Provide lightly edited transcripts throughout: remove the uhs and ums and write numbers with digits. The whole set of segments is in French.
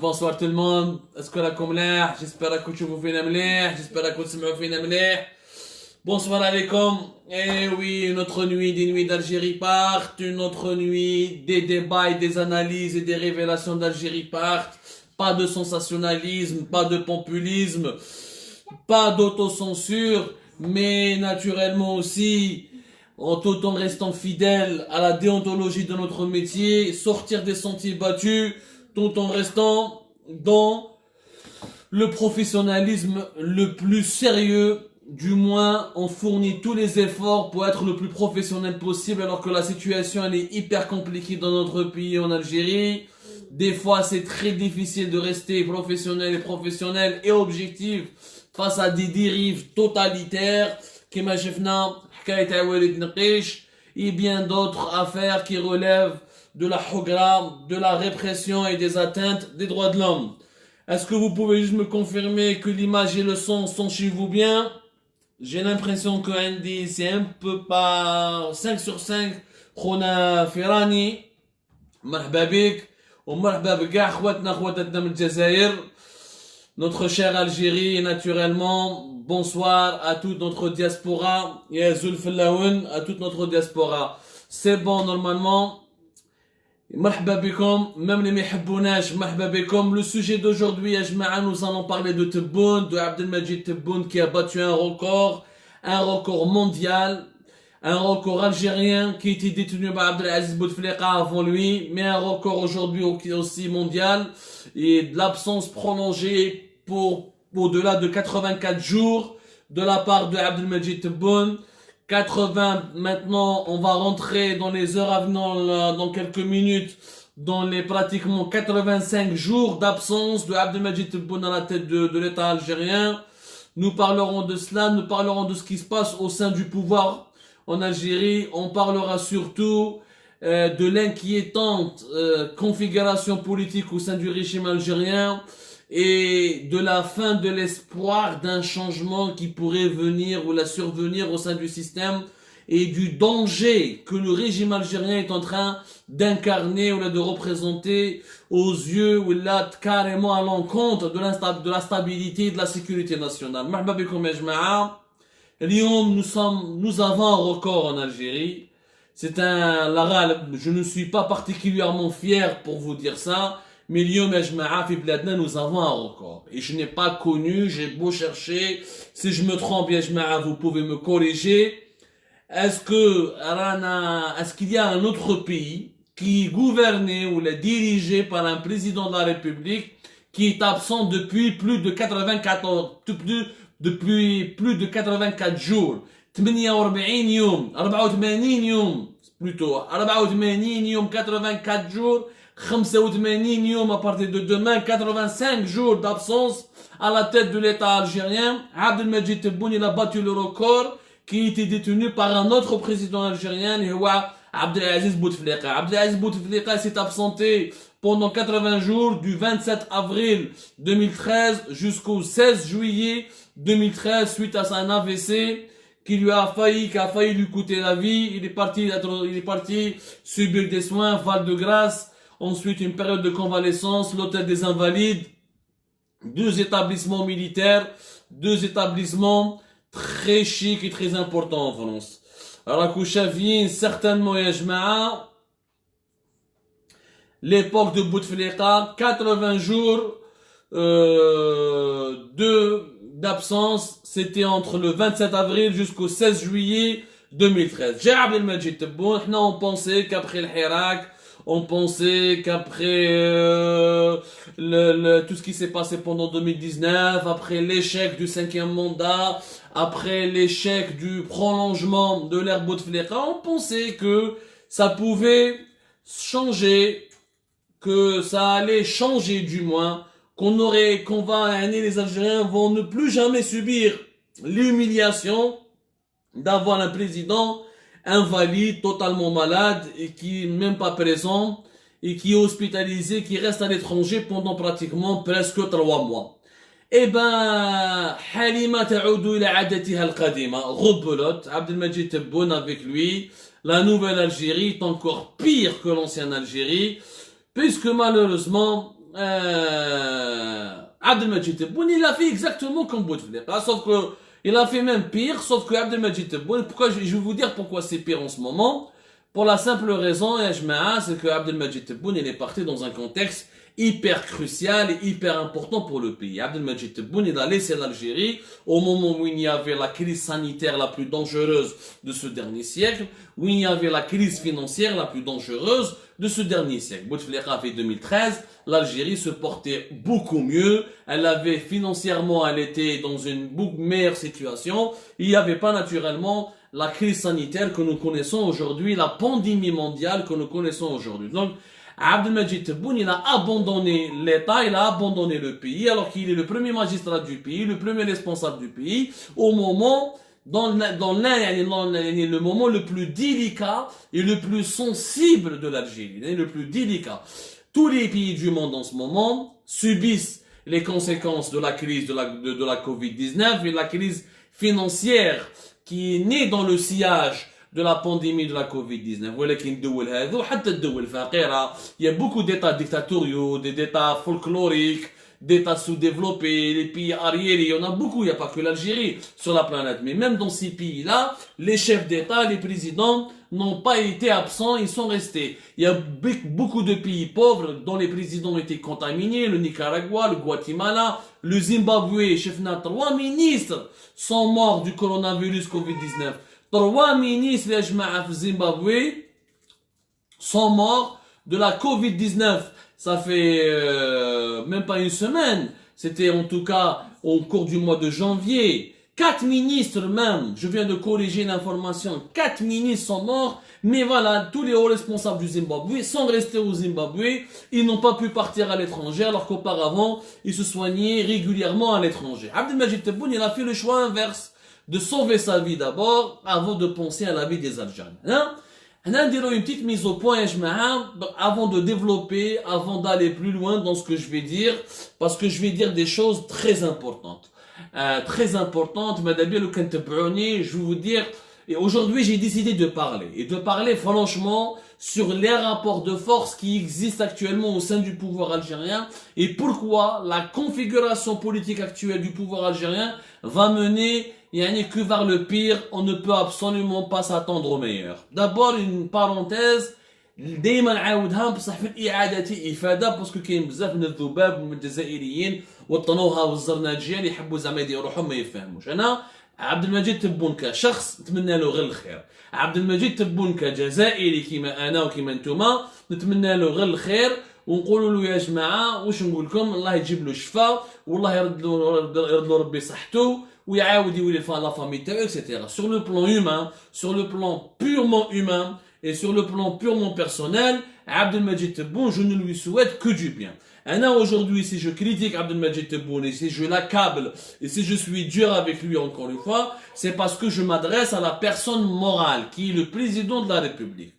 Bonsoir tout le monde. Est-ce que la مليح? J'espère que tu vous fais مليح. J'espère que tu me fais مليح. Bonsoir alaikum. Eh oui, une autre nuit des nuits d'Algérie partent. Une autre nuit des débats et des analyses et des révélations d'Algérie partent. Pas de sensationnalisme, pas de populisme, pas d'autocensure, mais naturellement aussi, tout en restant fidèle à la déontologie de notre métier, sortir des sentiers battus, tout en restant dans le professionnalisme le plus sérieux. Du moins, on fournit tous les efforts pour être le plus professionnel possible, alors que la situation elle est hyper compliquée dans notre pays en Algérie. Des fois, c'est très difficile de rester professionnel et objectif face à des dérives totalitaires, كما شفنا حكاية والد نقيش, et bien d'autres affaires qui relèvent de la hogra, de la répression et des atteintes des droits de l'homme. Est-ce que vous pouvez juste me confirmer que l'image et le son sont chez vous bien? J'ai l'impression que Andy, c'est un peu pas 5 sur 5. خونا فيراني مرحبا بك ومرحبا بكاع خواتنا من الجزائر. Notre chère Algérie, et naturellement, bonsoir à toute notre diaspora, et à Zulfelaoun, à toute notre diaspora. C'est bon, normalement. مرحبا بكم, même les محبوناش, مرحبا بكم. Le sujet d'aujourd'hui, يا جماعة, nous allons parler de Tebboune, de Abdelmajid Tebboune qui a battu un record mondial, un record algérien qui était détenu par Abdelaziz Bouteflika avant lui, mais un record aujourd'hui aussi mondial, et de l'absence prolongée pour au-delà de 84 jours de la part de Abdelmajid Tebboune. 80, maintenant, on va rentrer dans les heures à venir, dans quelques minutes, dans les pratiquement 85 jours d'absence de Abdelmajid Tebboune à la tête de l'État algérien. Nous parlerons de cela, nous parlerons de ce qui se passe au sein du pouvoir en Algérie. On parlera surtout de l'inquiétante configuration politique au sein du régime algérien et de la fin de l'espoir d'un changement qui pourrait venir ou la survenir au sein du système et du danger que le régime algérien est en train d'incarner ou de représenter aux yeux ou là carrément à l'encontre de la stabilité et de la sécurité nationale. مرحبا بكم يا جماعة. اليوم nous avons un record en Algérie. C'est un la je ne suis pas particulièrement fier pour vous dire ça. Mais اليوم يا جماعة في بلادنا nous avons un record. Et je n'ai pas connu, j'ai beau chercher. Si je me trompe يا جماعة, vous pouvez me corriger. Est-ce qu'il y a un autre pays qui est gouverné ou est dirigé par un président de la République qui est absent depuis plus de 84 jours? 48 يوم, 84 يوم, plutôt, 84 يوم, 84 jours, 85 يوم à partir de demain, 85 jours d'absence à la tête de l'État algérien. Abdelmajid Tebboune, il a battu le record qui était détenu par un autre président algérien, Abdelaziz Bouteflika. Abdelaziz Bouteflika s'est absenté pendant 80 jours du 27 avril 2013 jusqu'au 16 juillet 2013 suite à un AVC qui a failli lui coûter la vie. Il est parti subir des soins, Val-de-Grâce. Ensuite, une période de convalescence, l'hôtel des Invalides, 2 établissements militaires, 2 établissements très chics et très importants en France. Rakouchavine, certainement, ya jma'a, l'époque de Bouteflika, 80 jours d'absence, c'était entre le 27 avril jusqu'au 16 juillet 2013. J'ai Abdelmajid Tebboune, on pensait qu'après le Hirak, on pensait qu'après tout ce qui s'est passé pendant 2019, après l'échec du 5e mandat, après l'échec du prolongement de l'ère Bouteflika, on pensait que ça pouvait changer, que ça allait changer du moins, les Algériens vont ne plus jamais subir l'humiliation d'avoir un président invalide, totalement malade et qui n'est même pas présent et qui est hospitalisé, qui reste à l'étranger pendant pratiquement presque 3 mois. Eh ben, Halima ta'udu ila adatiha al-qadima, rebelote, Abdelmajid Tebboune avec lui, la nouvelle Algérie est encore pire que l'ancienne Algérie, puisque malheureusement, Abdelmajid Tebboune, il a fait exactement comme Bouteflika, sauf que il a fait même pire, sauf que Abdelmajid Tebboune, pourquoi je vais vous dire pourquoi c'est pire en ce moment. Pour la simple raison, c'est que Abdelmajid Tebboune, il est parti dans un contexte hyper crucial et hyper important pour le pays. Abdelmajid Tebboune, il a laissé l'Algérie au moment où il y avait la crise sanitaire la plus dangereuse de ce dernier siècle, où il y avait la crise financière la plus dangereuse de ce dernier siècle. Bouteflika avait 2013, l'Algérie se portait beaucoup mieux, elle avait financièrement, elle était dans une beaucoup meilleure situation, il n'y avait pas naturellement la crise sanitaire que nous connaissons aujourd'hui, la pandémie mondiale que nous connaissons aujourd'hui. Donc, Abdelmajid Tebboune, il a abandonné l'État, il a abandonné le pays, alors qu'il est le premier magistrat du pays, le premier responsable du pays, au moment, dans le moment le plus délicat et le plus sensible de l'Algérie, le plus délicat. Tous les pays du monde en ce moment subissent les conséquences de la crise de la Covid-19 et la crise financière qui est née dans le sillage de la pandémie de la Covid-19. Il y a beaucoup d'états dictatoriaux, d'états folkloriques, d'états sous-développés, les pays arriérés, il y en a beaucoup, il n'y a pas que l'Algérie sur la planète. Mais même dans ces pays-là, les chefs d'État, les présidents n'ont pas été absents, ils sont restés. Il y a beaucoup de pays pauvres dont les présidents ont été contaminés, le Nicaragua, le Guatemala, le Zimbabwe, chef n'a 3 ministres sont morts du coronavirus Covid-19. 3 ministres, les Jma'a au Zimbabwe, sont morts de la Covid-19. Ça fait même pas une semaine. C'était en tout cas au cours du mois de janvier. 4 ministres même, je viens de corriger l'information, 4 ministres sont morts, mais voilà, tous les hauts responsables du Zimbabwe sont restés au Zimbabwe, ils n'ont pas pu partir à l'étranger, alors qu'auparavant, ils se soignaient régulièrement à l'étranger. Abdelmajid Tebboune, il a fait le choix inverse, de sauver sa vie d'abord, avant de penser à la vie des Algériens. On a une petite mise au point, avant de développer, avant d'aller plus loin dans ce que je vais dire, parce que je vais dire des choses très importantes. Je vais vous dire, et aujourd'hui j'ai décidé de parler, et de parler franchement sur les rapports de force qui existent actuellement au sein du pouvoir algérien, et pourquoi la configuration politique actuelle du pouvoir algérien va mener que vers le pire, on ne peut absolument pas s'attendre au meilleur. D'abord une parenthèse, دايما نعاودها بصح في الاعاده افاده باسكو كاين بزاف من الذباب من الجزائريين وطنوها والزرناجيه اللي يحبوا زعما يديروا روحهم ما يفهموش. انا عبد المجيد تبون كشخص نتمنى له غير الخير. عبد المجيد تبون كجزائري كيما انا وكيما نتوما نتمنى له غير الخير ونقولوا له يا جماعه واش نقول لكم الله يجيب له الشفاء والله يرد له ربي صحته ويعاود يولي لا فامي تاعو etc. Sur le plan humain, sur le plan purement humain et sur le plan purement personnel, Abdelmajid Tebboune, je ne lui souhaite que du bien. Aujourd'hui, si je critique Abdelmajid Tebboune et si je l'accable et si je suis dur avec lui encore une fois, c'est parce que je m'adresse à la personne morale qui est le président de la République,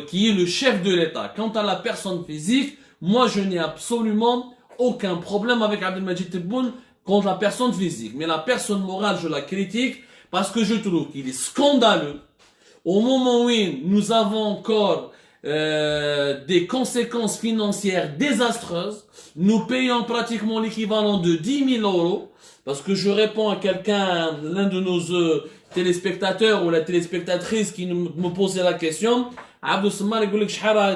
qui est le chef de l'État. Quant à la personne physique, moi je n'ai absolument aucun problème avec Abdelmajid Tebboune contre la personne physique. Mais la personne morale, je la critique parce que je trouve qu'il est scandaleux. Au moment où nous avons encore des conséquences financières désastreuses, nous payons pratiquement l'équivalent de 10 000 euros, parce que je réponds à quelqu'un, l'un de nos téléspectateurs ou la téléspectatrice qui me posait la question, Abdou Samar,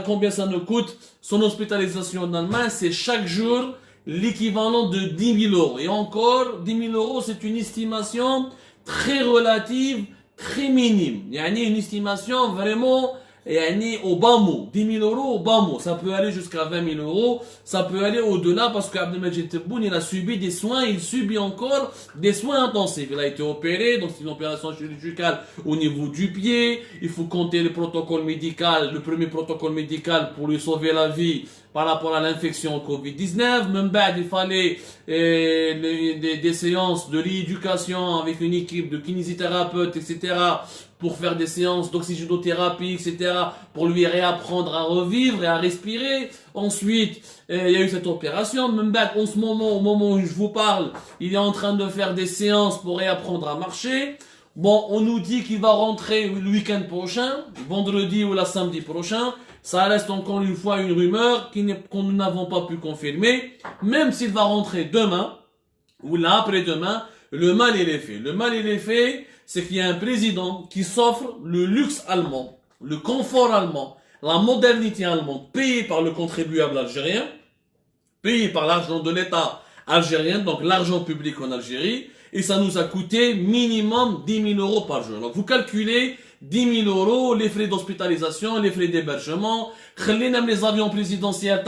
combien ça nous coûte son hospitalisation en Allemagne, c'est chaque jour l'équivalent de 10 000 euros. Et encore, 10 000 euros, c'est une estimation très relative, très minime. Il y a une estimation vraiment au bas mot. 10 000 euros au bas mot. Ça peut aller jusqu'à 20 000 euros. Ça peut aller au-delà parce qu'Abdelmajid Tebboune, il a subi des soins. Il subit encore des soins intensifs. Il a été opéré. Donc c'est une opération chirurgicale au niveau du pied. Il faut compter le protocole médical. Le premier protocole médical pour lui sauver la vie par rapport à l'infection Covid-19. Même il fallait des séances de rééducation avec une équipe de kinésithérapeutes, etc. pour faire des séances d'oxygénothérapie, etc. pour lui réapprendre à revivre et à respirer. Ensuite, il y a eu cette opération. Même en ce moment, au moment où je vous parle, il est en train de faire des séances pour réapprendre à marcher. Bon, on nous dit qu'il va rentrer le week-end prochain, vendredi ou la samedi prochain. Ça reste encore une fois une rumeur qu'on nous n'avons pas pu confirmer. Même s'il va rentrer demain, ou là après-demain, le mal il est fait. Le mal il est fait, c'est qu'il y a un président qui s'offre le luxe allemand, le confort allemand, la modernité allemande, payée par le contribuable algérien, payée par l'argent de l'État algérien, donc l'argent public en Algérie, et ça nous a coûté minimum 10 000 euros par jour. Donc vous calculez 10 000 euros, les frais d'hospitalisation, les frais d'hébergement, les avions présidentiels,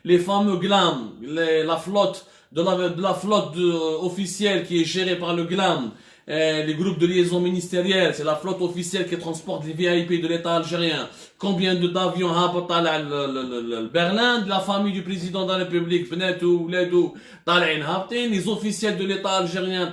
les fameux GLAM, la flotte de la flotte officielle qui est gérée par le GLAM, les groupes de liaison ministérielle, c'est la flotte officielle qui transporte les VIP de l'État algérien. Combien d'avions Berlin, de la famille du président de la République, les officiels de l'État algérien,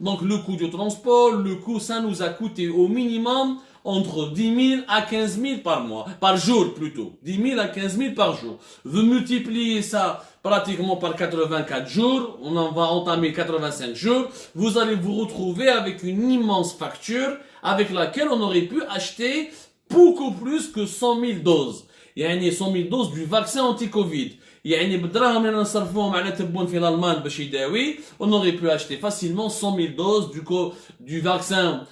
donc le coût du transport, le coût, ça nous a coûté au minimum entre 10 000 à 15 000 par mois, par jour plutôt. 10 000 à 15 000 par jour. Vous multipliez ça pratiquement par 84 jours, on en va entamer 85 jours, vous allez vous retrouver avec une immense facture avec laquelle on aurait pu acheter beaucoup plus que 100 000 doses. Il y a 100 000 doses du vaccin anti-Covid. يعني بالدراهم اللي نصرفوهم على تبون في الألمان باش يداوي, on aurait pu acheter facilement 100 000 doses du vaccin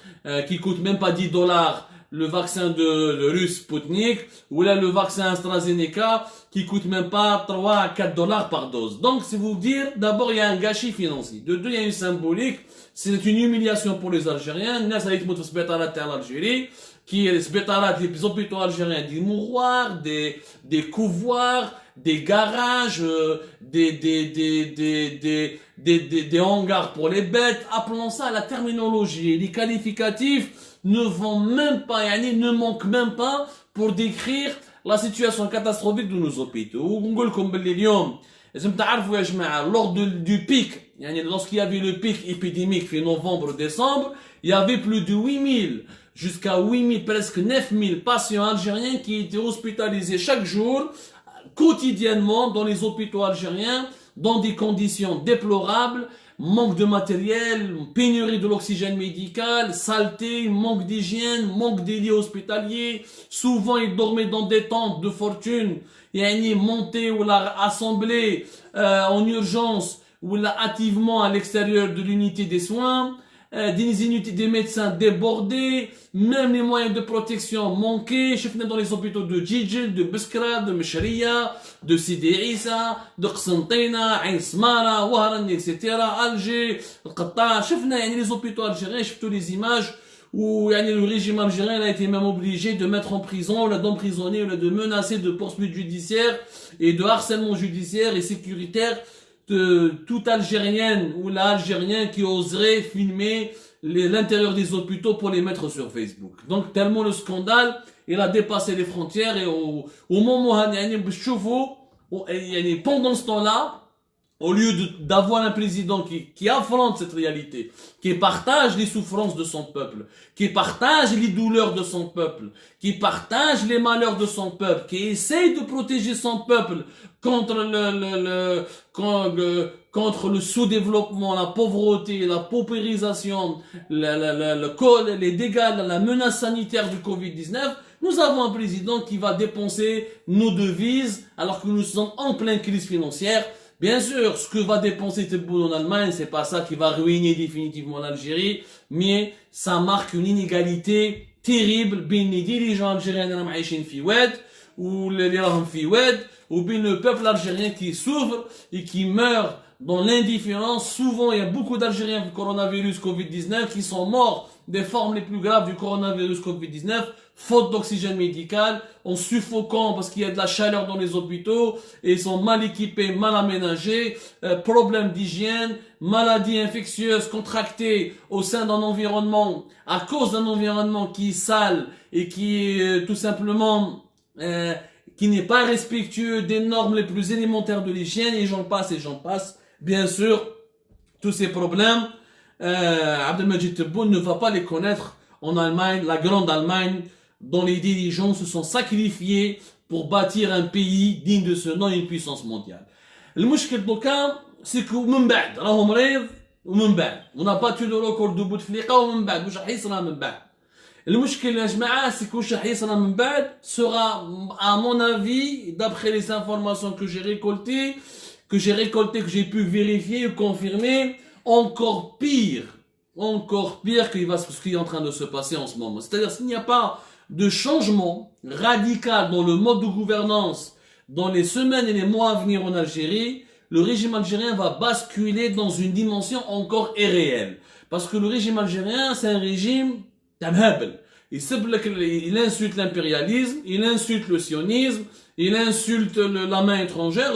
qui coûte même pas 10 dollars, le vaccin de russe Sputnik, ou là le vaccin AstraZeneca qui coûte même pas 3 à 4 dollars par dose. Donc c'est vous dire, d'abord il y a un gâchis financier, de deux il y a une symbolique, c'est une humiliation pour les Algériens. الناس اللي تموت في السبيطارات تاع الجيري, qui les hôpitaux algériens, des mouroirs, des couvoirs, des garages, des hangars pour les bêtes, appelons ça la terminologie. Les qualificatifs ne vont même pas, ne manquent même pas pour décrire la situation catastrophique de nos hôpitaux. ونقول لكم باللي اليوم لازم تعرفوا يا جماعة, lors du pic, lorsqu'il y avait le pic épidémique fin novembre-décembre, il y avait plus de 8000 jusqu'à 8000, presque 9000 patients algériens qui étaient hospitalisés chaque jour, quotidiennement dans les hôpitaux algériens, dans des conditions déplorables, manque de matériel, pénurie de l'oxygène médical, saleté, manque d'hygiène, manque des lits hospitaliers. Souvent, ils dormaient dans des tentes de fortune, montées ou assemblées en urgence ou hâtivement à l'extérieur de l'unité des soins. Des unités des médecins débordés, même les moyens de protection manqués. Je suis dans les hôpitaux de Djidjil, de Beskra, de Meshria, de Sidi Issa, de Qsentina, Ain Smara, Wahran, etc. Alger, Qatar. Je suis dans les hôpitaux algériens, je tous les images où le régime algérien a été même obligé de mettre en prison, d'emprisonner, de menacer de poursuites judiciaires et de harcèlement judiciaire et sécuritaire de toute Algérienne ou l'Algérien qui oserait filmer l'intérieur des hôpitaux pour les mettre sur Facebook. Donc tellement le scandale, il a dépassé les frontières, et au moment où pendant ce temps-là, au lieu d'avoir un président qui affronte cette réalité, qui partage les souffrances de son peuple, qui partage les douleurs de son peuple, qui partage les malheurs de son peuple, qui essaye de protéger son peuple contre le sous-développement, la pauvreté, la paupérisation, les dégâts, la menace sanitaire du Covid-19, nous avons un président qui va dépenser nos devises alors que nous sommes en pleine crise financière. Bien sûr, ce que va dépenser Tebboune en Allemagne, c'est pas ça qui va ruiner définitivement l'Algérie, mais ça marque une inégalité terrible بين les dirigeants algériens اللي راهم عايشين في واد واللي راهم في واد وبين le peuple algérien qui souffre et qui meurt dans l'indifférence. Souvent, il y a beaucoup d'Algériens du coronavirus Covid-19 qui sont morts des formes les plus graves du coronavirus Covid-19, faute d'oxygène médical, en suffoquant parce qu'il y a de la chaleur dans les hôpitaux, et ils sont mal équipés, mal aménagés, problèmes d'hygiène, maladies infectieuses contractées au sein d'un environnement, à cause d'un environnement qui est sale et qui est tout simplement qui n'est pas respectueux des normes les plus élémentaires de l'hygiène, et j'en passe et j'en passe. Bien sûr, tous ces problèmes, Abdelmajid Tebboune ne va pas les connaître en Allemagne, la grande Allemagne, dont les dirigeants se sont sacrifiés pour bâtir un pays digne de ce nom, une puissance mondiale. Le mushkil دوكا c'est que من بعد راهو مريض ومن بعد on n'a pas le record de Bouteflika ومن بعد واش راح يصرى من بعد المشكل يا جماعه سي واش راح يصرى من بعد sera à mon avis d'après les informations que j'ai récoltées que j'ai pu vérifier ou confirmer encore pire que ce qui est en train de se passer en ce moment. C'est-à-dire s'il n'y a pas de changement radical dans le mode de gouvernance dans les semaines et les mois à venir en Algérie, le régime algérien va basculer dans une dimension encore irréelle. Parce que le régime algérien, c'est un régime tamhabel. Il insulte l'impérialisme, il insulte le sionisme, il insulte la main étrangère,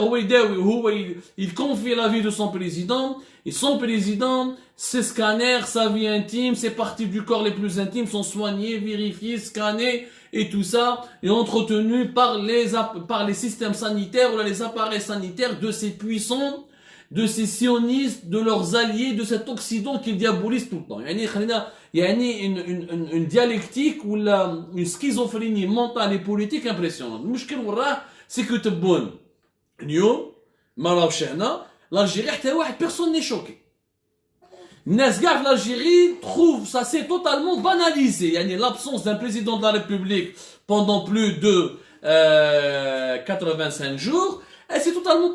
il confie la vie de son président, et son président, ses scanners, sa vie intime, ses parties du corps les plus intimes sont soignées, vérifiées, scannées, et tout ça est entretenu par les systèmes sanitaires ou les appareils sanitaires de ces puissants, de ces sionistes, de leurs alliés, de cet Occident qu'ils diabolisent tout le temps. Il y a une dialectique ou une schizophrénie mentale et politique impressionnante. Le problème, c'est que l'Algérie, personne n'est choqué. L'Algérie trouve ça c'est totalement banalisé. L'absence d'un président de la République pendant plus de 85 jours, c'est totalement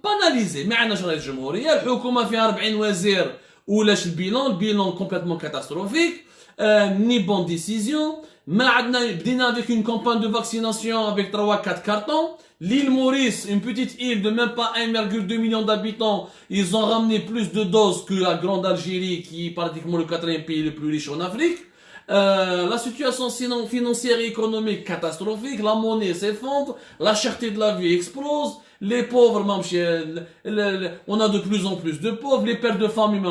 banalisé. Mais on a le gouvernement fait 40 وزير ولاش le bilan complètement catastrophique, ni bonne décision. بدينا avec une campagne de vaccination avec 3-4 cartons. L'île Maurice, une petite île de même pas 1,2 million d'habitants, ils ont ramené plus de doses que la grande Algérie, qui est pratiquement le 4e pays le plus riche en Afrique. La situation financière et économique catastrophique, la monnaie s'effondre, la cherté de la vie explose, les pauvres, on a de plus en plus de pauvres, les pères de famille,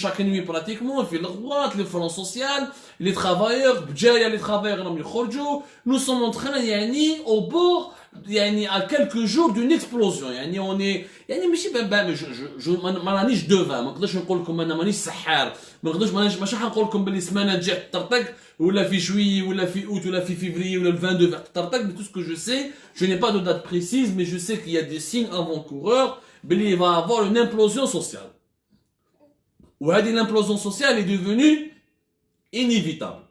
chaque nuit pratiquement, le front social, les travailleurs, nous sommes en train, au bord, à quelques jours d'une explosion. On est, مانيش devin, ما نقدرش نقول لكم انا مانيش سحار, ما نقدرش ماشي حنقول لكم باللي سمانه نجح تطرطق ولا في جويي ولا في août ولا في février ولا le 22 تطرطق. Mais tout ce que je sais, je n'ai pas de date précise, mais je sais qu'il y a des signes avant-coureurs باللي il va y avoir une implosion sociale. وهذه l'implosion sociale est devenue inévitable.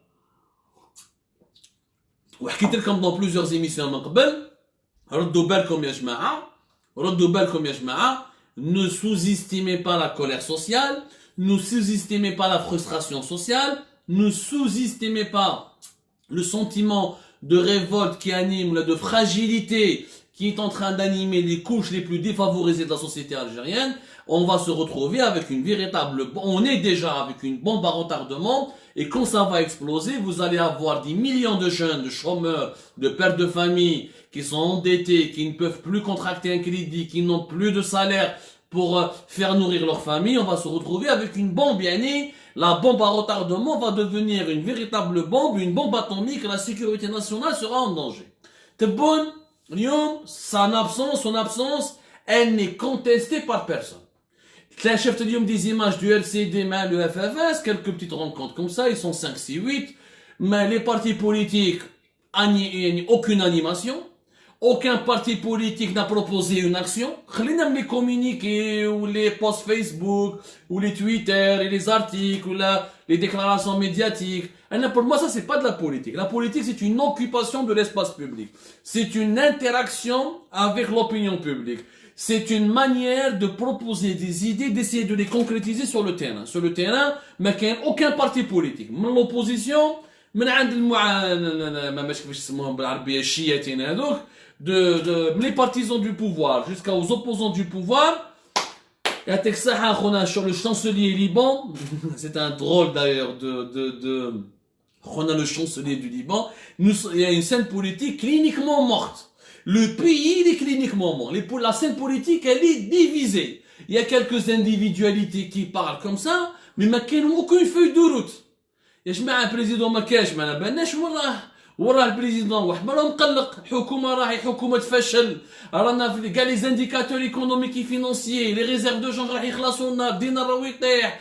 وحكيت لكم dans plusieurs émissions من قبل, ردوا بالكم يا جماعة, ne sous-estimez pas la colère sociale, ne sous-estimez pas la frustration sociale, ne sous-estimez pas le sentiment de révolte qui anime, de fragilité qui est en train d'animer les couches les plus défavorisées de la société algérienne. On va se retrouver avec on est déjà avec une bombe à retardement, et quand ça va exploser, vous allez avoir des millions de jeunes, de chômeurs, de pères de famille, qui sont endettés, qui ne peuvent plus contracter un crédit, qui n'ont plus de salaire pour faire nourrir leur famille. On va se retrouver avec une bombe, la bombe à retardement va devenir une véritable bombe, une bombe atomique, et la sécurité nationale sera en danger. Tebboune, Lyon, son absence, elle n'est contestée par personne. Là, chef des images du LCD, le FFS, quelques petites rencontres comme ça, ils sont 5, 6, 8, mais les partis politiques, aucune animation, aucun parti politique n'a proposé une action. Les communiqués, ou les posts Facebook, ou les Twitter, et les articles, ou les déclarations médiatiques. Pour moi, ça, c'est pas de la politique. La politique, c'est une occupation de l'espace public. C'est une interaction avec l'opinion publique. C'est une manière de proposer des idées, d'essayer de les concrétiser sur le terrain. Sur le terrain, mais qu'il n'y a aucun parti politique. Mais l'opposition, les partisans du pouvoir jusqu'aux opposants du pouvoir. Sur le chancelier Liban, c'est un drôle d'ailleurs on a le chancelier du Liban, il y a une scène politique cliniquement morte. Le pays, il est cliniquement mort. La scène politique, elle est divisée. Il y a quelques individualités qui parlent comme ça, mais il n'y a aucune feuille de route. Il y a un président ما كاش ما نباناش وراه البريزيدون واحد ما راه مقلق, حكومه راهي حكومه فشل, رانا في كاع لي زانديكاتور ايكونوميك فينانسيي, لي ريزيرف دو جون راح يخلصوا لنا, الدينار راه يطيح,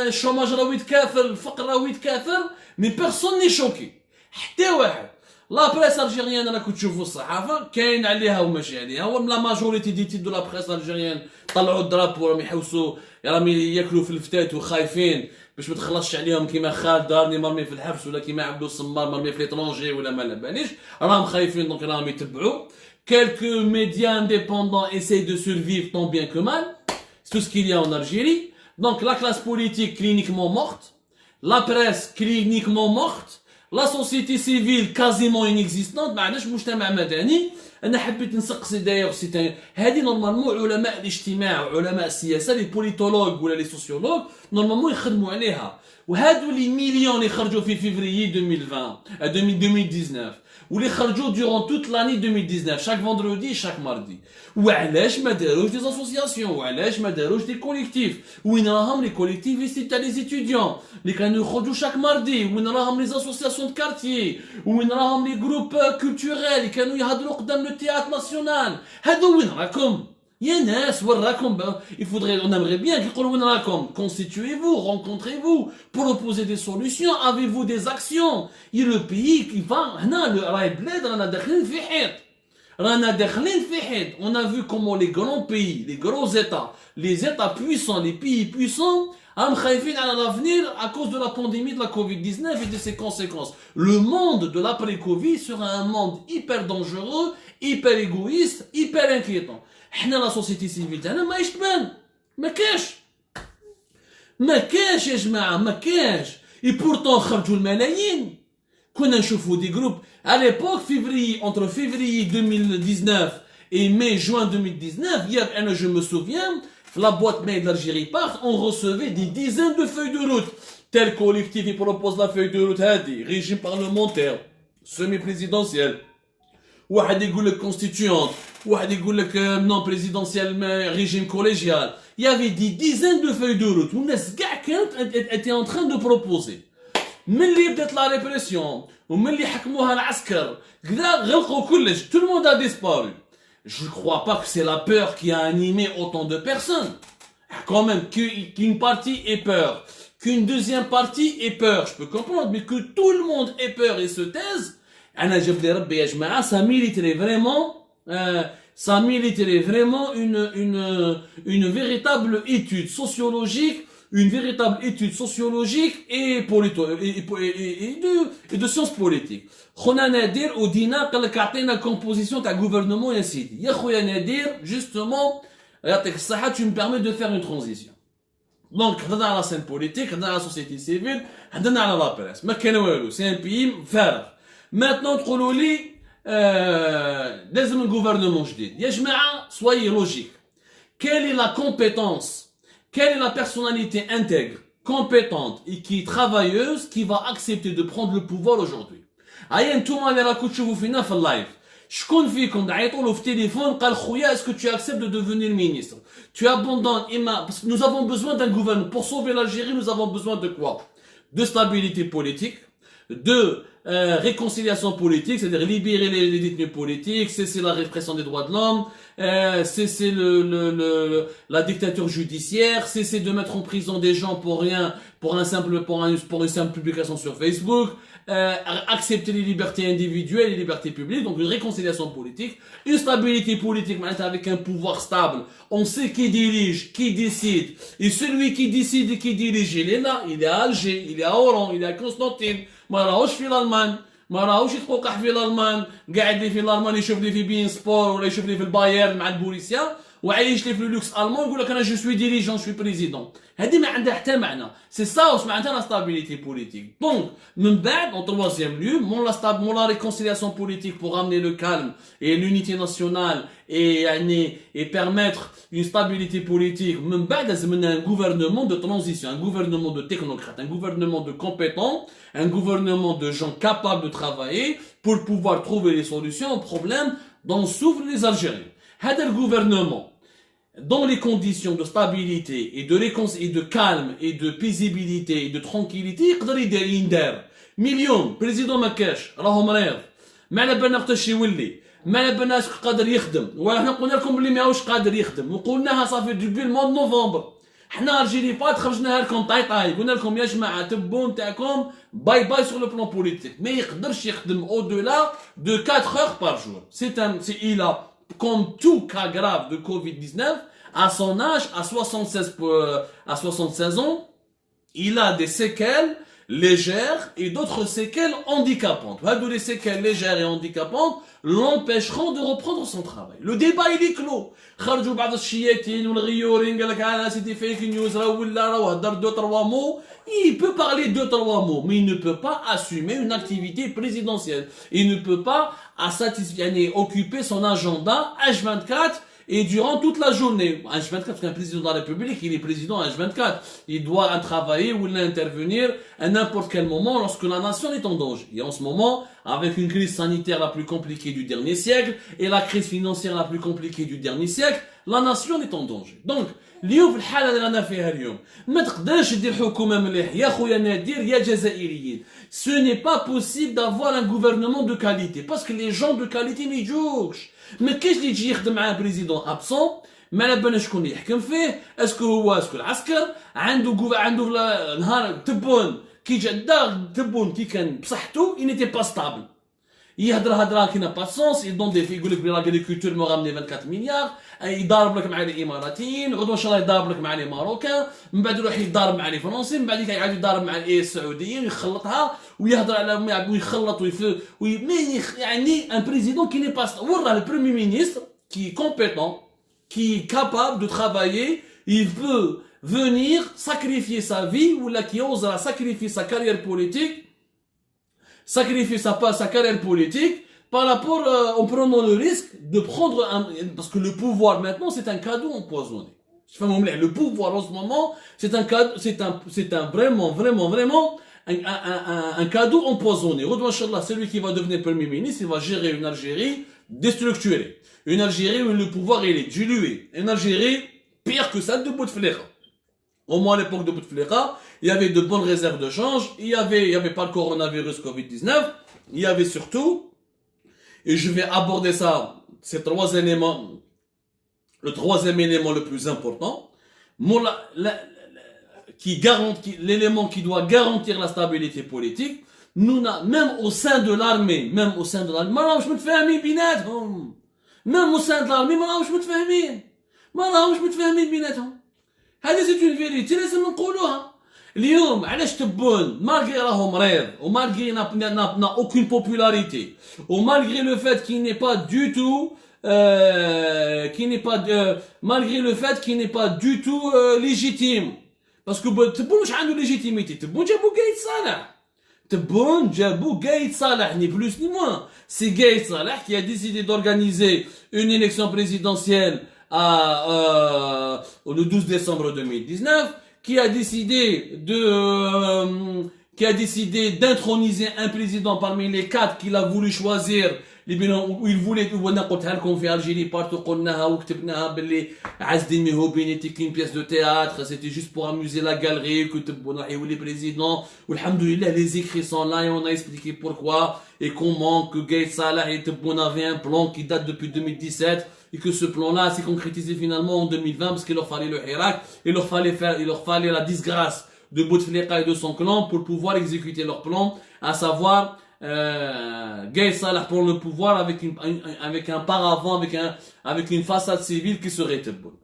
الشوماج راه يتكاثر, الفقر راه يتكاثر, مي بيرسون ني شوكي, حتى واحد. لا بريس الجيريان راكم تشوفوا الصحافه كاين عليها وماشي عليها، ولا ماجوريتي دو لا بريس الجيريان طلعوا الدراب راهم يحوسوا راهم ياكلوا في الفتات وخايفين باش ما تخلصش عليهم كيما خالد دارني مرمي في الحبس ولا كيما عبدو السمار مرمي في ليترونجي ولا ما على باليش، راهم خايفين دونك راهم يتبعوا. Quelques médias indépendants essayent de survivre tant bien que mal. C'est tout ce qu'il y a en Algérie. Donc la classe politique cliniquement morte, la presse cliniquement morte, la société civile quasiment inexistante. ما عندناش مجتمع مدني. انا حبيت نسقسي دايوغ سي هذه نورمالمون علماء الاجتماع وعلماء السياسه لي بوليتولوج ولا لي سوسيولوج نورمالمون يخدموا عليها. وهادو لي مليون اللي خرجوا في فيفري 2019 واللي خرجوا durant toute l'année 2019 chaque vendredi chaque mardi. وعلاش ما داروش دي اسوسياسيون؟ وعلاش ما داروش دي كوليكتيف؟ وين راهم لي كوليكتيف تاع لي ستوديون اللي كانوا يخرجوا شاك ماردي؟ وين راهم لي اسوسياسيون دو كارتيي؟ وين راهم لي جروب كولتوريل اللي كانوا يهضروا قدام لو تياتر ناسيونال؟ هادو وين راكم؟ يا ناس وراكم il faudrait on aimerait bien كيقولوا وين راكم؟ constituez-vous, rencontrez-vous pour proposer des solutions, avez-vous des actions. Et le pays qui va هنا راهي بلاد رانا داخلين في حيط. رانا داخلين في حيط. On a vu comment les grands pays, les gros états, les états puissants, les pays puissants راهم خايفين على l'avenir à cause de la pandémie de la Covid-19 et de ses conséquences. Le monde de l'après-Covid sera un monde hyper dangereux, hyper égoïste, hyper inquiétant. حنا لا سوسيتي سيفيل تاعنا ما يشتبان ما كاش يا جماعه ما كاش. اي بورتون خرجوا الملايين. كنا نشوفوا دي جروب à l'époque février entre février 2019 et mai juin 2019 hier انا je me souviens la boîte mail d'Algérie Part on recevait des dizaines de feuilles de route. Tel collectif il propose la feuille de route هذه régime parlementaire semi-présidentiel واحد يقول لك constituante واحد يقول لك non présidentiel régime collégial. Il y avait des dizaines de feuilles de route والناس كاع كانت était en train de proposer. ملي بدات لا ريبريسيون وملي حكموها العسكر كذا غلقوا كلش. Tout le monde a disparu. Je ne crois pas que c'est la peur qui a animé autant de personnes. Quand même qu'une partie ait peur, qu'une deuxième partie ait peur, je peux comprendre, mais que tout le monde ait peur et se taise. أنا جاب لي ربي يا جماعة ça mériterait vraiment une véritable étude sociologique, et de sciences politiques. خونا نادر ودينا قال لك عطينا كومبوزيسيون تاع gouvernement يا سيدي. يا خويا نادر justement يعطيك الصحة tu me permets de faire une transition. Donc هضرنا على la scène politique, هضرنا على la société civile, هضرنا على la presse. ما كان والو c'est un pays فارغ. Maintenant تقولوا لي لازم gouvernement جديد. يا جماعة soyez logique. Quelle est la compétence, quelle est la personnalité intègre, compétente et qui est travailleuse qui va accepter de prendre le pouvoir aujourd'hui? هيا نتوما اللي راكم تشوفوا فينا في اللايف شكون فيكم عيطوا له في تليفون قال خويا est-ce que tu acceptes de devenir ministre? Tu abandonnes parce que nous avons besoin d'un gouvernement pour sauver l'Algérie. Nous avons besoin de quoi? De stabilité politique, de réconciliation politique, c'est-à-dire libérer les détenus politiques, cesser la répression des droits de l'homme, cesser la dictature judiciaire, cesser de mettre en prison des gens pour rien, pour une simple publication sur Facebook, accepter les libertés individuelles et les libertés publiques, donc une réconciliation politique, une stabilité politique avec un pouvoir stable. On sait qui dirige, qui décide, et celui qui décide et qui dirige, il est là, il est à Alger, il est à Oran, il est à Constantine. ما راهوش في الالمان ما راهوش يتقوقح في الالمان قاعد لي في الالمان يشوف لي في بين سبور ولا يشوف لي في البايرن مع البوليسيا وعايش لي في اللوكس المان يقول لك انا جو سوي ديريجون سوي بريزيدون. هذه ما عندها حتى معنى. سي سا واش معناتها لا ستابيليتي بوليتيك. دونك من بعد en troisième lieu mon la réconciliation politique pour amener le calme et l'unité nationale et permettre une stabilité politique. من بعد لازم un gouvernement de transition, un gouvernement de technocrates, un gouvernement de compétents, un gouvernement de gens capables de travailler pour pouvoir trouver les solutions aux problèmes dont souffrent les Algériens. هذا gouvernement dans les conditions de stabilité et de calme et de paisibilité et de tranquillité يقدر يدير مليون بريزيدون ما كاش راهو مريض ما على بالنا وقتاش يولي ما على بالناش قادر يخدم ولا حنا قلنا لكم بلي ماهوش قادر يخدم وقلناها صافي دوبي المون نوفمبر حنا الجيري بارت خرجناها لكم طاي قلنا لكم يا جماعه تبون تاعكم باي باي sur le plan politique. ما يقدرش يخدم au delà de 4 heures par jour. Il a, comme tout cas grave de Covid-19, à son âge, à 76 ans, il a des séquelles légères et d'autres séquelles handicapantes. Les séquelles légères et handicapantes l'empêcheront de reprendre son travail. Le débat il est clos. خرجوا بعض الشياتين والغيورين قال لك c'était fake news راه هدر 2-3 mots. Il peut parler 2-3 mots, mais il ne peut pas assumer une activité présidentielle. Il ne peut pas occuper son agenda H24 et durant toute la journée. H24, parce qu'un président de la République, il est président H24. Il doit travailler ou intervenir à n'importe quel moment lorsque la nation est en danger. Et en ce moment, avec une crise sanitaire la plus compliquée du dernier siècle et la crise financière la plus compliquée du dernier siècle, la nation est en danger. Donc, اليوم في الحاله اللي رانا فيها اليوم ما تقدرش دير حكومه مليح يا خويا نادر يا جزائريين. Ce n'est pas possible d'avoir un gouvernement de qualité parce que les gens de qualité ما يجوش. ما كاينش اللي يجي يخدم مع بريزيدون ابسون ما على بالنا شكون يحكم فيه. اسكو العسكر عنده نهار تبون كي جا تبون كي كان بصحته il n'était pas stable. يهضر هضره كي n'a pas de sens. Il donne des يقول لك بلي l'agriculture مو رامني 24 مليار. يضارب لك مع الاماراتيين غدوه ان شاء الله يضارب لك مع لي ماروكان من بعد يروح يضارب مع لي فرنسيين من بعد يعاود يضارب مع السعوديين ويخلطها ويهضر على ويخلط يعني un président qui n'est pas وراه le premier ministre qui est compétent qui est capable de travailler. Il peut venir sacrifier sa vie ou là qui osera sacrifier sa carrière politique, sacrifier sa carrière politique par rapport en prenant le risque de prendre parce que le pouvoir maintenant c'est un cadeau empoisonné. Le pouvoir en ce moment c'est un cadeau, c'est un vraiment un cadeau empoisonné. Inch'Allah, celui qui va devenir premier ministre, il va gérer une Algérie déstructurée, une Algérie où le pouvoir il est dilué, une Algérie pire que celle de Bouteflika. Au moins à l'époque de Bouteflika, il y avait de bonnes réserves de change, il y avait pas le coronavirus Covid-19, il y avait surtout, et je vais aborder ça, ces 3 éléments, le 3e élément le plus important, l'élément qui doit garantir la stabilité politique. Nous, même au sein de l'armée, même au sein de l'armée, même au sein de l'armée, هذه c'est une vérité لازم نقولوها. اليوم علاش تبون malgré راهو مريض ومالغري n'a aucune popularité ومالغري le fait qu'il n'est pas du tout malgré le fait qu'il n'est pas du tout légitime parce que تبون واش عنده légitimité. تبون جابوا قايد صالح ni plus ni moins. C'est Gaïd Salah qui a décidé d'organiser une élection présidentielle le 12 décembre 2019, qui a décidé d'introniser un président parmi les 4 qu'il a voulu choisir. où il voulait وانا قلتها لكم في الجيري بارتو قلناها وكتبناها باللي عز الدين مهوبين était qu'une pièce de théâtre, c'était juste pour amuser la galerie que تبون راح يولي président. والحمد لله les écrits sont là et on a expliqué pourquoi et comment que Gaïd Salah et تبون avait un plan qui date depuis 2017 et que ce plan-là s'est concrétisé finalement en 2020 parce qu'il leur fallait le Hirak, il leur fallait la disgrâce de Bouteflika et de son clan pour pouvoir exécuter leur plan, à savoir Gaïd Salah prend le pouvoir avec un paravent, avec une façade civile qui serait Tebboune.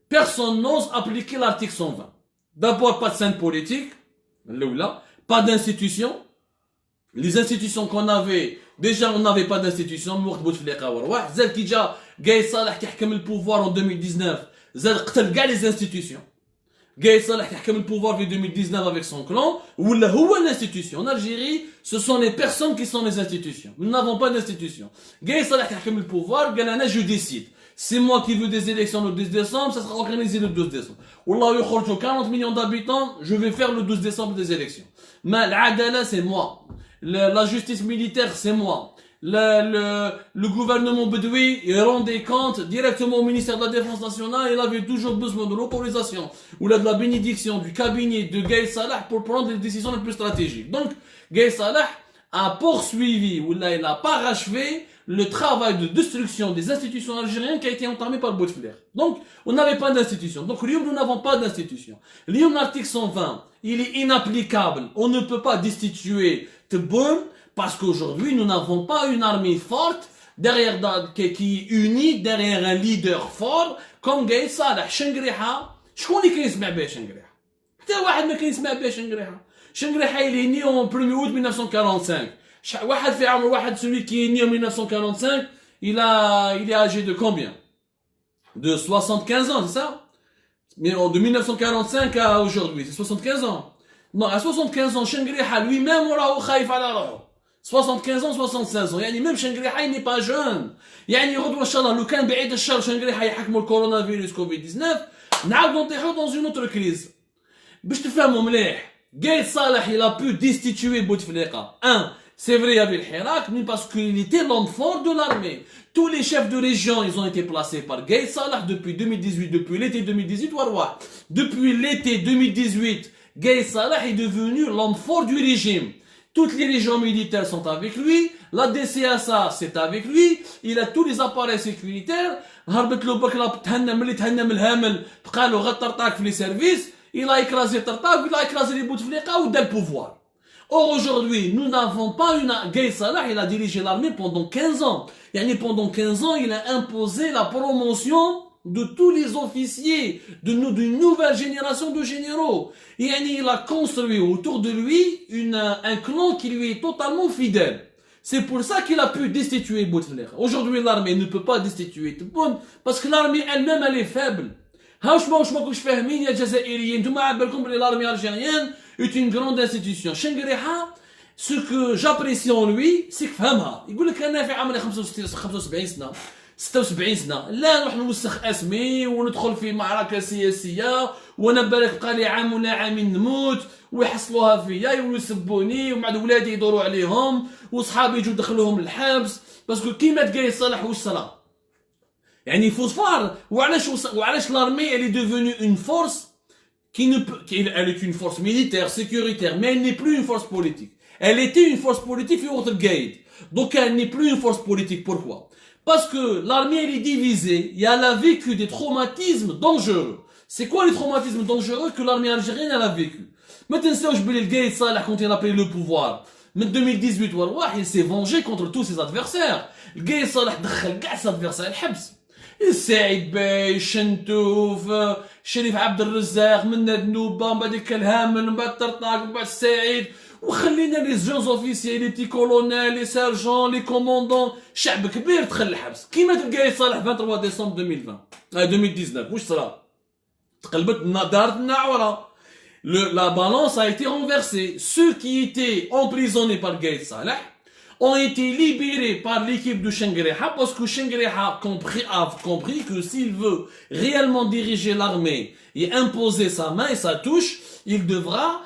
Personne n'ose appliquer l'article 120. D'abord, pas de scène politique, pas d'institution. Les institutions qu'on avait, déjà on n'avait pas d'institution, Zed qui déjà Gaïd Salah qui a le pouvoir en 2019, Zed qtel gars les institutions. Gaïd Salah qui a le pouvoir en 2019 avec son clan, ou l'institution. En Algérie, ce sont les personnes qui sont les institutions. Nous n'avons pas d'institution. Gaïd Salah qui a le pouvoir, Galana, je décide. C'est moi qui veux des élections le 12 décembre, ça sera organisé le 12 décembre. Wallah, 40 millions d'habitants, je vais faire le 12 décembre des élections. Mais l'adala, c'est moi. La justice militaire, c'est moi. Le gouvernement bedoui, il rendait compte directement au ministère de la Défense nationale, il avait toujours besoin de l'autorisation ou de la bénédiction du cabinet de Gaïd Salah pour prendre les décisions les plus stratégiques. Donc, Gaïd Salah a poursuivi ou là il a parachevé le travail de destruction des institutions algériennes qui a été entamé par Bouteflika. Donc, on n'avait pas d'institution. Donc, nous n'avons pas d'institution. L'article 120, il est inapplicable. On ne peut pas destituer Tebboune parce qu'aujourd'hui, nous n'avons pas une armée forte derrière, qui est unie derrière un leader fort comme Gaïd Salah. Shengriha, شكون اللي كيسمع به شنقريحة؟ حتى واحد ما كيسمع به شنقريحة. شنقريحة il est né en 1er août 1945. واحد في عمر واحد, celui qui est né en 1945, il est âgé de combien? De 75 ans, c'est ça? Mais de 1945 à aujourd'hui, c'est 75 ans. Non, à 75 ans, Shengriha lui-même, راهو خايف على روحه. 75 ans, 76 ans. يعني même Shengriha, il n'est pas jeune. يعني غدوة إن شاء الله لو كان بعيد الشر Shengriha يحكموا الكورونا فيروس كوفيد 19 نعاودو نطيحو dans une autre crise. باش تفهموا مليح. Gaïd Salah, il a pu destituer Bouteflika. 1. C'est vrai, il y avait le Hirak, mais parce qu'il était l'homme fort de l'armée. Tous les chefs de région, ils ont été placés par Gaïd Salah depuis 2018, depuis l'été 2018, depuis l'été 2018, Gaïd Salah est devenu l'homme fort du régime. Toutes les régions militaires sont avec lui, la DCSA c'est avec lui, il a tous les appareils sécuritaires, les services, il a écrasé Tartak, il a écrasé les Bouteflika ou le pouvoir. Or aujourd'hui, nous n'avons pas une... Gaïd Salah, il a dirigé l'armée pendant 15 ans. Et pendant 15 ans, il a imposé la promotion de tous les officiers, d'une nouvelle génération de généraux. Et il a construit autour de lui un clan qui lui est totalement fidèle. C'est pour ça qu'il a pu destituer Bouteflika. Aujourd'hui, l'armée ne peut pas destituer Tebboune parce que l'armée elle-même, elle est faible. L'armée algérienne est une grande institution. Shengriha, ce que j'apprécie en lui, c'est que فهمها. يقول لك انا في عمري 75 سنه 76 سنه لا نروح نوسخ اسمي وندخل في معركه سياسيه وانا بالك بقى لي عام ولا عامين نموت ويحصلوها فيا ويسبوني ومع ولادي يدوروا عليهم وصحابي يجوا يدخلوهم للحبس باسكو كيما قايد صالح والصلاه. يعني فوسفار وعلاش l'armée elle est devenue une force elle est une force militaire, sécuritaire, mais elle n'est plus une force politique. Elle était une force politique et autre Gaïd. Donc elle n'est plus une force politique. Pourquoi? Parce que l'armée elle est divisée et elle a vécu des traumatismes dangereux. C'est quoi les traumatismes dangereux que l'armée algérienne elle a vécu? Maintenant, le Gaïd Salah quand il a pris le pouvoir, en 2018, il s'est vengé contre tous ses adversaires. Le Gaïd Salah دخل كاع ses adversaires الحبس. السعيد باي شنتوف شريف عبد الرزاق من النوبه من بعد الهامل من بعد طرطاق من بعد السعيد وخلينا لي جون اوفيسيي لي بتي كولونيل لي سيرجون لي كوموندون شعب كبير دخل الحبس كيما تلقاي صالح 23 ديسمبر 2019 واش صرا تقلبت دارت النعوره la balance a été renversée. Ceux qui étaient emprisonnés par Gaïd Salah ont été libérés par l'équipe de Shengriha parce que Shengriha a compris que s'il veut réellement diriger l'armée et imposer sa main et sa touche, il devra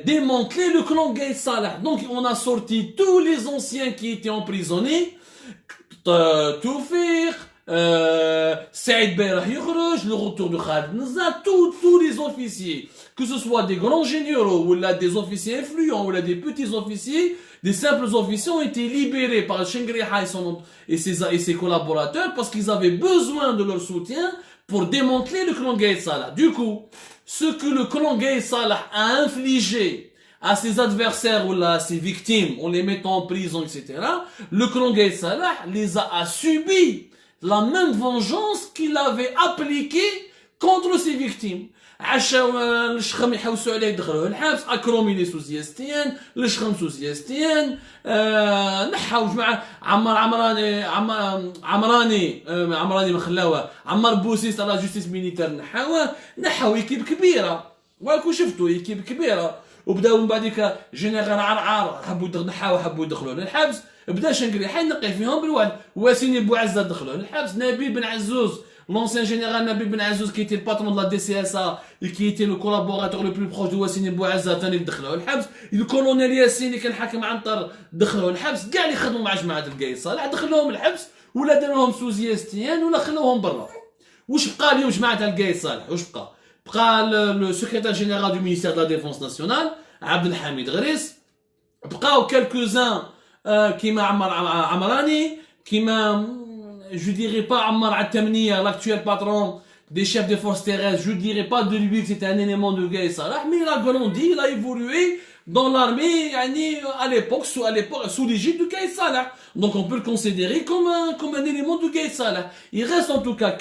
démanteler le clan Gaïd Salah. Donc on a sorti tous les anciens qui étaient emprisonnés, Toufir, Saïd Berah Yukhrouj, le retour de Khalid Nza, tous les officiers, que ce soit des grands généraux ou là des officiers influents ou là des petits officiers, des simples officiers ont été libérés par Shengriha et ses collaborateurs parce qu'ils avaient besoin de leur soutien pour démanteler le clan Gaïd Salah. Du coup, ce que le clan Gaïd Salah a infligé à ses adversaires ou là, à ses victimes, en les mettant en prison, etc., le clan Gaïd Salah les a subi la même vengeance qu'il avait appliquée contre ses victimes. عشاو الشخم يحوسوا عليه يدخلوه الحبس اكرومي لي سوسيستيان الشخم سوسيستيان نحاو جماعه عمراني ما خلاوه عمار بوسيس على جوستيس ميليتير نحاو ايكيب كبيره وراكو شفتوا ايكيب كبيره وبداو من بعديك جينيرال عرعار حبوا يدخلوه للحبس بدا شنقريحه ينقي فيهم بالوالد واسيني بوعزه دخلوه للحبس نبيل بن عزوز. L'ancien général Nabil Ben Azouz qui était le patron de la DCSA et qui était le collaborateur le plus proche de Wassine Bouazza ثاني دخلوه الحبس. الكولونيل ياسين اللي كان حاكم عنتر دخلوه الحبس. كاع اللي خدموا مع جماعة القايد صالح دخلوهم الحبس ولا داروهم سوزيستيان ولا خلوهم برا. واش بقى اليوم جماعة القايد صالح؟ واش بقى؟ بقى le secrétaire général du ministère de la Défense nationale عبد الحميد غريس. بقاو quelques-uns كيما عمر عمراني كيما je dirais pas Ammar Al-Tamniya, l'actuel patron des chefs des forces terrestres, je dirais pas de lui que c'était un élément de Gaye Salah, mais il a grandi, il a évolué dans l'armée à l'époque sous l'égide de Gaye Salah. Donc on peut le considérer comme un élément de Gaye Salah. Il reste en tout cas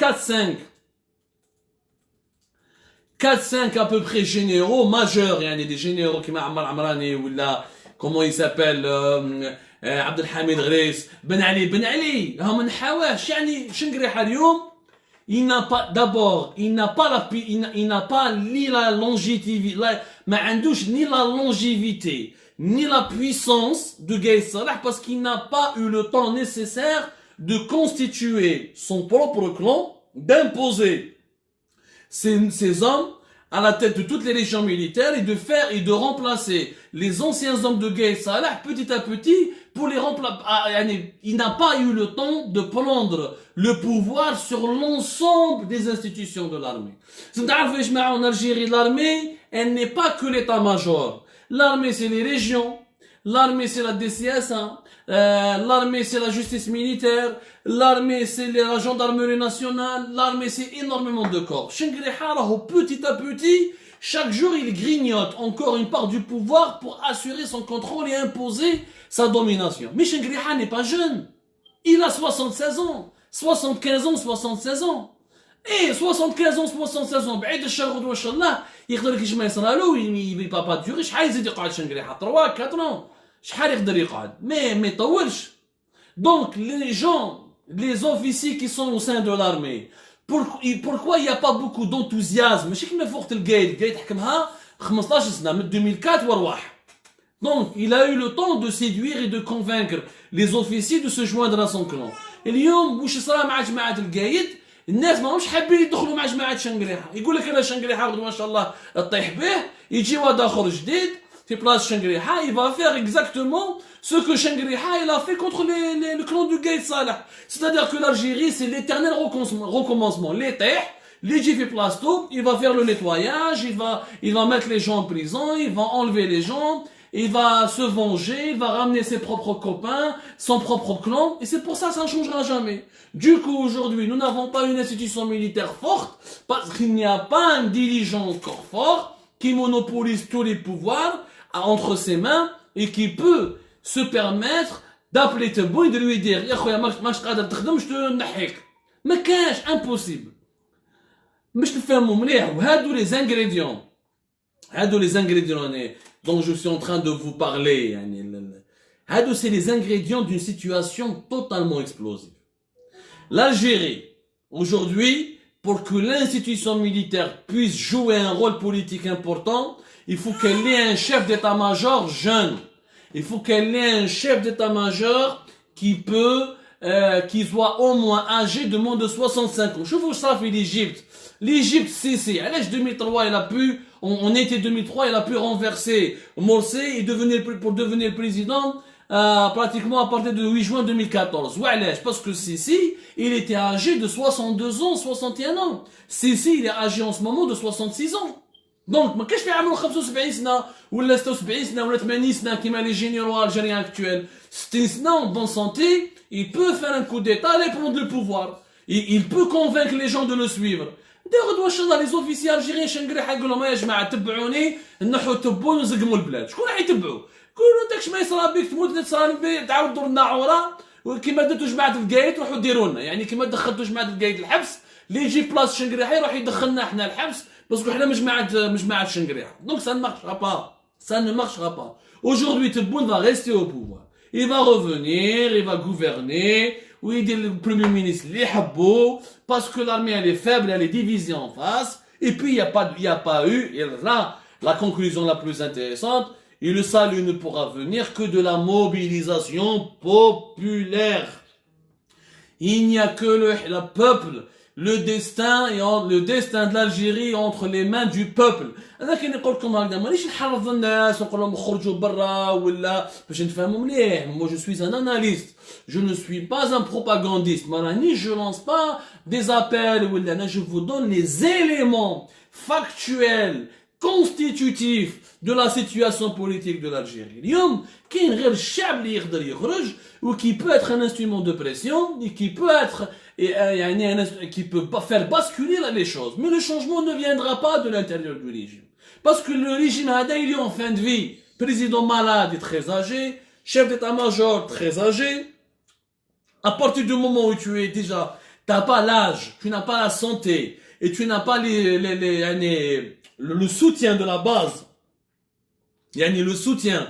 4-5 à peu près généraux majeurs, il y a des généraux qui Ammar Amrani ou là comment il s'appelle عبد الحميد غريس بن علي هم من حواش يعني شنقريحه اليوم il n'a pas d'abord il n'a pas ni la longévité ما عندوش ni la longévité ni la puissance de Gaye Salah parce qu'il n'a pas eu le temps nécessaire de constituer son propre clan, d'imposer ces hommes à la tête de toutes les régions militaires et de remplacer les anciens hommes de Gaye Salah petit à petit pour les remplacer. Il n'a pas eu le temps de prendre le pouvoir sur l'ensemble des institutions de l'armée. En Algérie, l'armée, elle n'est pas que l'état-major. L'armée, c'est les régions. L'armée, c'est la DCSA. L'armée, c'est la justice militaire. L'armée, c'est la gendarmerie nationale. L'armée, c'est énormément de corps. Petit à petit, chaque jour, il grignote encore une part du pouvoir pour assurer son contrôle et imposer sa domination. Mais Chengriha n'est pas jeune. Il a 76 ans. 75 ans, 76 ans. Et 75 ans, 76 ans, بعيد الشر غدوة إن شاء الله يقدر يجمع يصرالو يبقى با ديوري شحال يزيد يقعد شنقريحة 3 4 ans شحال يقدر يقعد ما يطولش. Donc les gens, les officiers qui sont au sein de l'armée, pourquoi il n'y a pas beaucoup d'enthousiasme ماشي كيما في وقت القايد حكمها 15 سنة من 2004 ورواح. Donc il a eu le temps de séduire et de convaincre les officiers de se joindre à son clan. اليوم واش صرا مع جماعة القايد الناس ما همش حابين يدخلوا مع جماعه شنقريحه. يقول لك انا شنقريحه غدوه ان شاء الله تطيح به يجي واحد اخر جديد في بلاصه شنقريحه il va faire exactement ce que Shengriha il a fait contre le clan du Gaye Salah. C'est-à-dire que l'Algérie c'est l'éternel recommencement. Les Jif et Plasto, il va faire le nettoyage, il va mettre les gens en prison, il va enlever les gens, il va se venger, il va ramener ses propres copains, son propre clan, et c'est pour ça que ça ne changera jamais. Du coup, aujourd'hui, nous n'avons pas une institution militaire forte, parce qu'il n'y a pas un dirigeant encore fort, qui monopolise tous les pouvoirs entre ses mains, et qui peut se permettre d'appeler Tebboune et de lui dire, يا خويا ماكش قادر تخدم je te نحيك. ما كاش impossible. مش نفهموا مليح وهادو les ingrédients dont je suis en train de vous parler. هادو c'est les ingrédients d'une situation totalement explosive. L'Algérie, aujourd'hui, pour que l'institution militaire puisse jouer un rôle politique important, il faut qu'elle ait un chef d'état-major jeune. Il faut qu'elle ait un chef d'état-major qui soit au moins âgé de moins de 65 ans. Je vous savez l'Égypte. L'Égypte, c'est, à l'âge 2003, en été 2003, elle a pu renverser Morsi et pour devenir président, pratiquement à partir de 8 juin 2014. Parce que Sisi, il était âgé de 62 ans, 61 ans. Sisi, il est âgé en ce moment de 66 ans. Donc, ما كاش في عمره 75 سنة ولا 76 سنة ولا 80 سنة كيما les généraux algériens actuels. 60 سنة en bonne santé, il peut faire un coup d'état, aller prendre le pouvoir. Il peut convaincre les gens de le suivre. غدوة ان شاء الله les officiers algériens شنقريحة يقول لهم يا جماعة تبعوني نحو تبون ونزقموا البلاد. شكون راح يتبعوا؟ قولوا داكش ما يصرى بك تموت تصرى بك تعاود دور لنا عورة وكيما درتوا جماعة القايد روحوا ديروا لنا. يعني كيما دخلتوا جماعة القايد الحبس اللي يجي بلاص شنقريحة يروح يدخلنا احنا الحبس باسكو حنا مجماعة شنقريحة. Donc ça ne marchera pas. Ça ne marchera pas. Aujourd'hui Tebboune va rester au pouvoir. Il va revenir, il va gouverner. Oui, le premier ministre, les habbo, parce que l'armée elle est faible, elle est divisée en face, et puis il n'y a pas eu, et là, la conclusion la plus intéressante, et le salut ne pourra venir que de la mobilisation populaire. Il n'y a que le peuple, le destin de l'Algérie entre les mains du peuple. هذا كي نقول لكم هكذا مانيش نحرض الناس ونقول لهم خرجوا برا ولا باش نفهموا مليح. Moi je suis un analyste, je ne suis pas un propagandiste. Ni je lance pas des appels ولا je vous donne les éléments factuels, constitutif de la situation politique de l'Algérie. اليوم كاين غير الشعب اللي يقدر يخرج ou qui peut être un instrument de pression et qui peut être qui peut faire basculer les choses. Mais le changement ne viendra pas de l'intérieur du régime. Parce que le régime il est en fin de vie. Président malade et très âgé, chef d'état-major très âgé. À partir du moment où tu es déjà, t'as pas l'âge, tu n'as pas la santé et tu n'as pas le soutien de la base, le soutien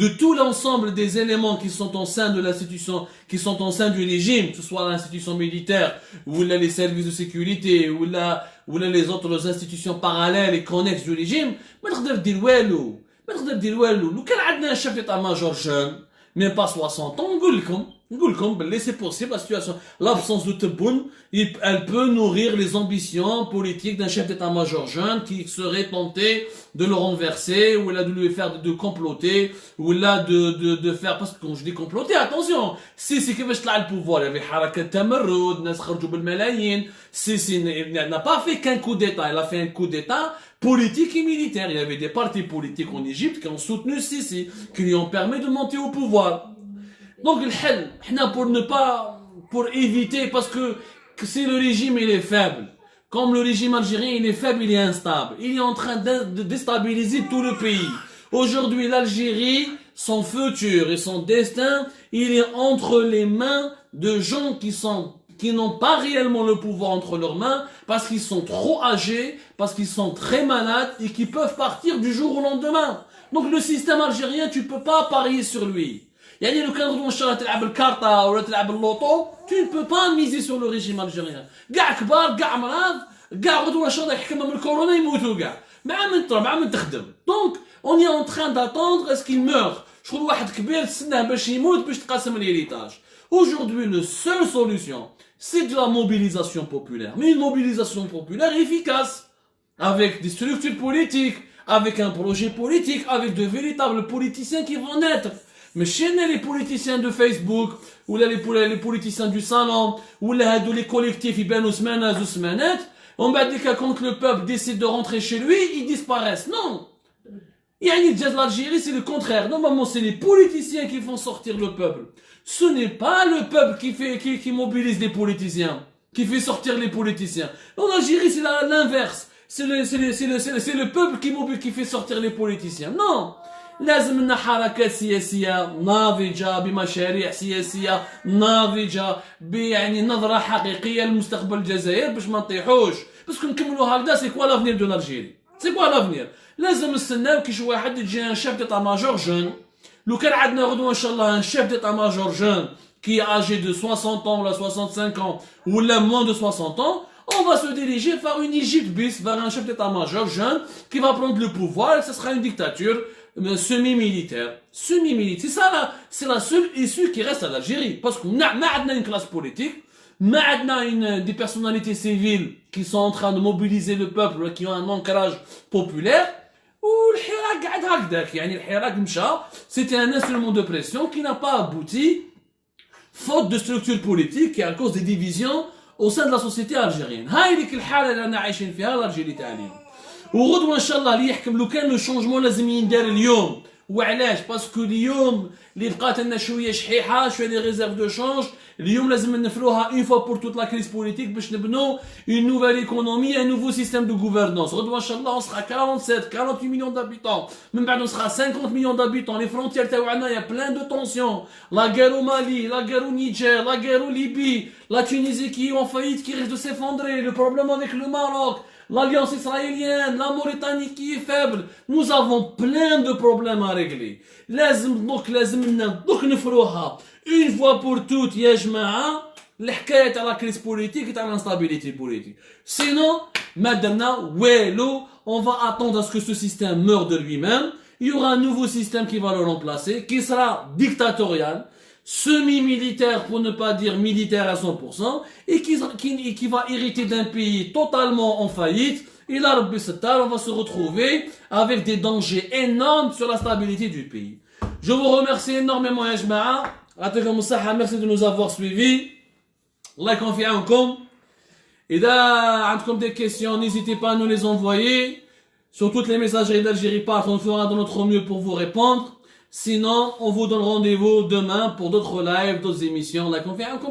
de tout l'ensemble des éléments qui sont au sein de l'institution, qui sont au sein du régime, que ce soit l'institution militaire, ou là les services de sécurité, ou là les autres institutions parallèles et connexes du régime, ما تقدر دير والو. لو كان عندنا chef d'état-major jeune, même pas 60 ans, نقول لكم c'est possible la situation, l'absence de Tebboune, elle peut nourrir les ambitions politiques d'un chef d'état-major jeune qui serait tenté de le renverser, ou là de lui faire de comploter, ou là de faire, parce que quand je dis comploter, attention, c'est كيفاش طلع le pouvoir, il y avait حركة تمرد, الناس خرجوا بالملايين, il n'a pas fait qu'un coup d'état, il a fait un coup d'état politique et militaire. Il y avait des partis politiques en Égypte qui ont soutenu Sisi, qui lui ont permis de monter au pouvoir. Donc, pour éviter, parce que si le régime il est faible, comme le régime algérien il est faible, il est instable, il est en train de déstabiliser tout le pays. Aujourd'hui, l'Algérie, son futur et son destin, il est entre les mains de gens qui n'ont pas réellement le pouvoir entre leurs mains, parce qu'ils sont trop âgés, parce qu'ils sont très malades, et qui peuvent partir du jour au lendemain. Donc le système algérien, tu peux pas parier sur lui. Tu ne peux pas miser sur le régime algérien. Donc, on est en train d'attendre est-ce qu'il meurt. Aujourd'hui, la seule solution, c'est de la mobilisation populaire. Mais une mobilisation populaire efficace, avec des structures politiques, avec un projet politique, avec de véritables politiciens qui vont naître. Mais chez les politiciens de Facebook, ou là les politiciens du salon, ou là les collectifs, ils bennent aux semaines, on va dire que quand le peuple décide de rentrer chez lui, ils disparaissent. Non! L'Algérie, c'est le contraire. Normalement, c'est les politiciens qui font sortir le peuple. Ce n'est pas le peuple qui mobilise les politiciens, qui fait sortir les politiciens. En Algérie, c'est l'inverse. C'est le peuple qui fait sortir les politiciens. Non. لازم لنا حركات سياسية ناضجة بمشاريع سياسية ناضجة نظرة حقيقية لمستقبل الجزائر باش ما نطيحوش باسكو نكملوا هكذا سي كوا لافنير دو لالجيري سي كوا لافنير لازم نستناو كي شي واحد يجي ان شيف ديتا ماجور جون لو كان عندنا غدوه ان شاء الله ان شيف ديتا ماجور جون qui est âgé de 60 ans ou 65 ans ou là moins de 60 ans on va se diriger vers une Égypte bis vers un chef d'état-major jeune qui va prendre le pouvoir et ce sera une dictature semi-militaire. C'est ça là, c'est la seule issue qui reste à l'Algérie. Parce qu'on a une classe politique, on a des personnalités civiles qui sont en train de mobiliser le peuple, qui ont un ancrage populaire. C'était un instrument de pression qui n'a pas abouti, faute de structure politique et à cause des divisions au sein de la société algérienne. وغدوة ان شاء الله اللي يحكم لو كان لو شونجمون لازم يندار اليوم وعلاش باسكو اليوم اللي بقات لنا شويه شحيحه شويه لي ريزيرف دو شونج اليوم لازم نفروها اون فوا بور توت لا كريز بوليتيك باش نبنوا اون نوفيل ايكونومي ان نوفو سيستيم دو غوفرنونس غدوة ان شاء الله on sera 48 millions d'habitants من بعد on sera 50 millions d'habitants les frontières تاعنا il y a plein de tensions la guerre au Mali la guerre au Niger la guerre au Libye la Tunisie qui est en faillite qui risque de s'effondrer le problème avec le Maroc l'alliance israélienne, la Mauritanie qui est faible. Nous avons plein de problèmes à régler. لازم نفروها une fois pour toutes يا جماعة الحكاية تاع la crise politique et تاع l'instabilité politique. Sinon, maintenant, on va attendre à ce que ce système meure de lui-même. Il y aura un nouveau système qui va le remplacer, qui sera dictatorial, semi-militaire pour ne pas dire militaire à 100%, et qui va hériter d'un pays totalement en faillite. Et là, on va se retrouver avec des dangers énormes sur la stabilité du pays. Je vous remercie énormément, ya jma'a. Merci de nous avoir suivis. Allah confie en vous. Et là, عندكم des questions, n'hésitez pas à nous les envoyer. Sur toutes les messageries d'Algérie Part, on fera de notre mieux pour vous répondre. Sinon, on vous donne rendez-vous demain pour d'autres lives, d'autres émissions. La conférence.